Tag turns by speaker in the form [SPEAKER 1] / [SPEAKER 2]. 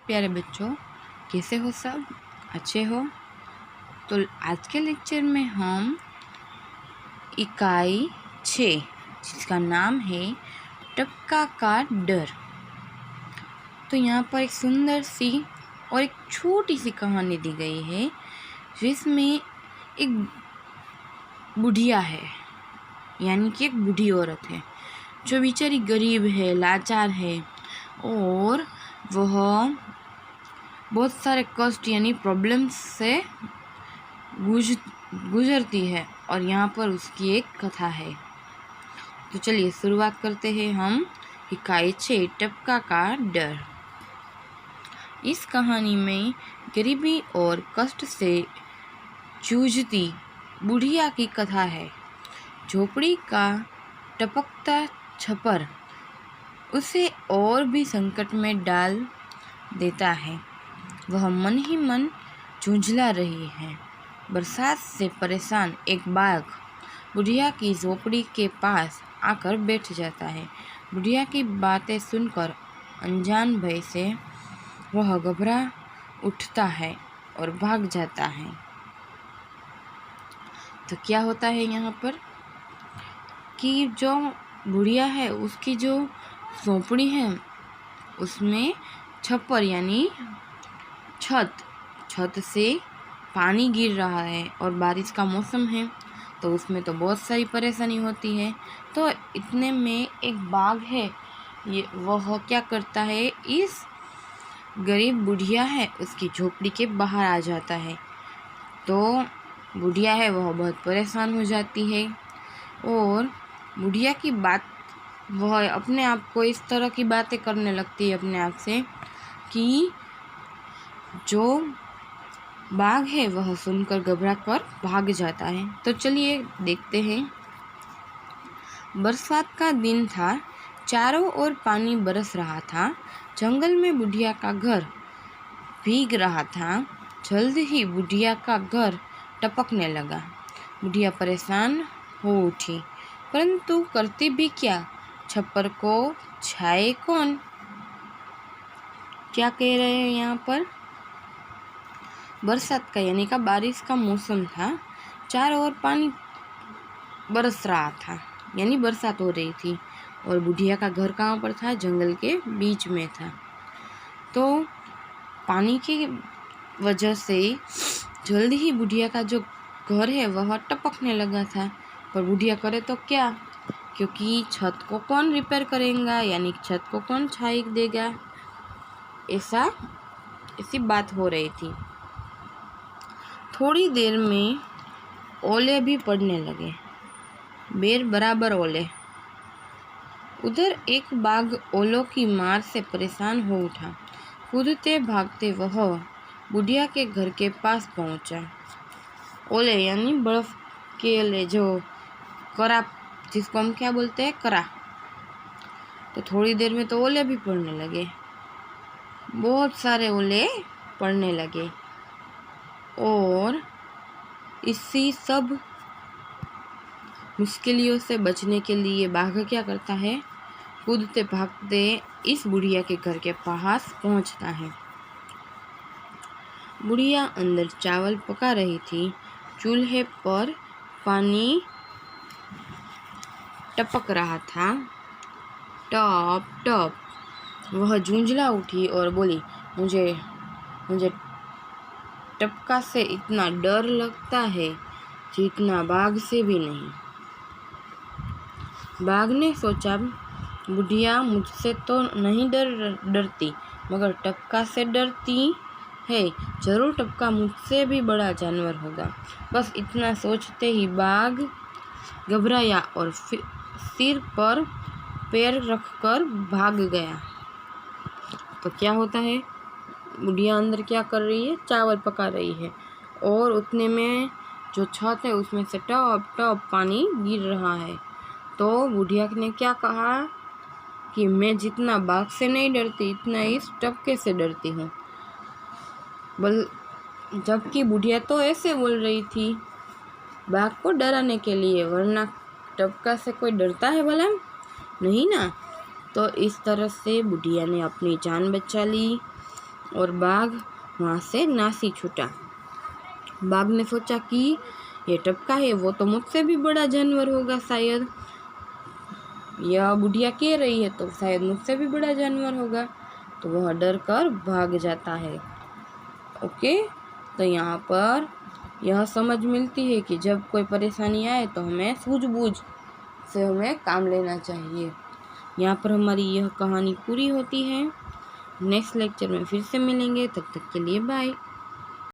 [SPEAKER 1] प्यारे बच्चों, कैसे हो सब? अच्छे हो? तो आज के लेक्चर में हम इकाई 6 जिसका नाम है टपका का डर। तो यहाँ पर एक सुंदर सी और एक छोटी सी कहानी दी गई है जिसमें एक बुढ़िया है, यानी कि एक बूढ़ी औरत है जो बेचारी गरीब है, लाचार है और वह बहुत सारे कष्ट यानी प्रॉब्लम्स से गुजरती है और यहाँ पर उसकी एक कथा है। तो चलिए शुरुआत करते हैं हम इकाई 6 टपका का डर। इस कहानी में गरीबी और कष्ट से जूझती बुढ़िया की कथा है। झोपड़ी का टपकता छप्पर उसे और भी संकट में डाल देता है। वह मन ही मन झुंझला रही है। बरसात से परेशान एक बाघ बुढ़िया की झोपड़ी के पास आकर बैठ जाता है। बुढ़िया की बातें सुनकर अनजान भय से वह घबरा उठता है और भाग जाता है। तो क्या होता है यहाँ पर कि जो बुढ़िया है उसकी जो झोपड़ी है उसमें छप्पर यानी छत से पानी गिर रहा है और बारिश का मौसम है तो उसमें तो बहुत सारी परेशानी होती है। तो इतने में एक बाघ है, वह क्या करता है, इस गरीब बुढ़िया है उसकी झोपड़ी के बाहर आ जाता है। तो बुढ़िया है वह बहुत परेशान हो जाती है और बुढ़िया की बात वह अपने आप को इस तरह की बातें करने लगती है अपने आप से कि जो बाघ है वह सुनकर घबरा कर भाग जाता है। तो चलिए देखते हैं। बरसात का दिन था, चारों ओर पानी बरस रहा था। जंगल में बुढ़िया का घर भीग रहा था। जल्द ही बुढ़िया का घर टपकने लगा। बुढ़िया परेशान हो उठी, परंतु करती भी क्या, छप्पर को छाए कौन। क्या कह रहे हैं यहाँ पर, बरसात का यानी का बारिश का मौसम था, चारों ओर पानी बरस रहा था यानी बरसात हो रही थी और बुढ़िया का घर कहाँ पर था, जंगल के बीच में था। तो पानी की वजह से जल्दी ही बुढ़िया का जो घर है वह टपकने लगा था। पर बुढ़िया करे तो क्या, क्योंकि छत को कौन रिपेयर करेगा, यानी छत को कौन छाई देगा, ऐसी बात हो रही थी। थोड़ी देर में ओले भी पड़ने लगे, बेर बराबर ओले। उधर एक बाघ ओलों की मार से परेशान हो उठा। कूदते भागते वह बुढ़िया के घर के पास पहुंचा। ओले यानी बर्फ के ओले, जो करा जिसको हम क्या बोलते हैं, करा। तो थोड़ी देर में तो ओले भी पड़ने लगे, बहुत सारे ओले पड़ने लगे और इसी सब मुश्किलों से बचने के लिए बाघ क्या करता है, कूदते भागते इस बुढ़िया के घर के पास पहुंचता है। बुढ़िया अंदर चावल पका रही थी। चूल्हे पर पानी टपक रहा था, टॉप टॉप। वह झुंझला उठी और बोली, मुझे टपका से इतना डर लगता है जितना बाघ से भी नहीं। बाघ ने सोचा, बुढ़िया मुझसे तो नहीं डरती मगर टपका से डरती है, जरूर टपका मुझसे भी बड़ा जानवर होगा। बस इतना सोचते ही बाघ घबराया और सिर पर पैर रखकर भाग गया। तो क्या होता है, बुढ़िया अंदर क्या कर रही है, चावल पका रही है और उतने में जो छत है उसमें से टॉप टॉप पानी गिर रहा है। तो बुढ़िया ने क्या कहा कि मैं जितना बाघ से नहीं डरती इतना इस टपके से डरती हूँ। जबकि बुढ़िया तो ऐसे बोल रही थी बाघ को डराने के लिए, वरना टपका से कोई डरता है भला, नहीं ना। तो इस तरह से बुढ़िया ने अपनी जान बचा ली और बाघ वहाँ से नासी छूटा। बाघ ने सोचा कि ये टपका है, वो तो मुझसे भी बड़ा जानवर होगा शायद, यह बुढ़िया कह रही है तो शायद मुझसे भी बड़ा जानवर होगा। तो वह डर कर भाग जाता है। ओके, तो यहाँ पर यह समझ मिलती है कि जब कोई परेशानी आए तो हमें सूझबूझ से हमें काम लेना चाहिए। यहाँ पर हमारी यह कहानी पूरी होती है। नेक्स्ट लेक्चर में फिर से मिलेंगे, तब तक के लिए बाय।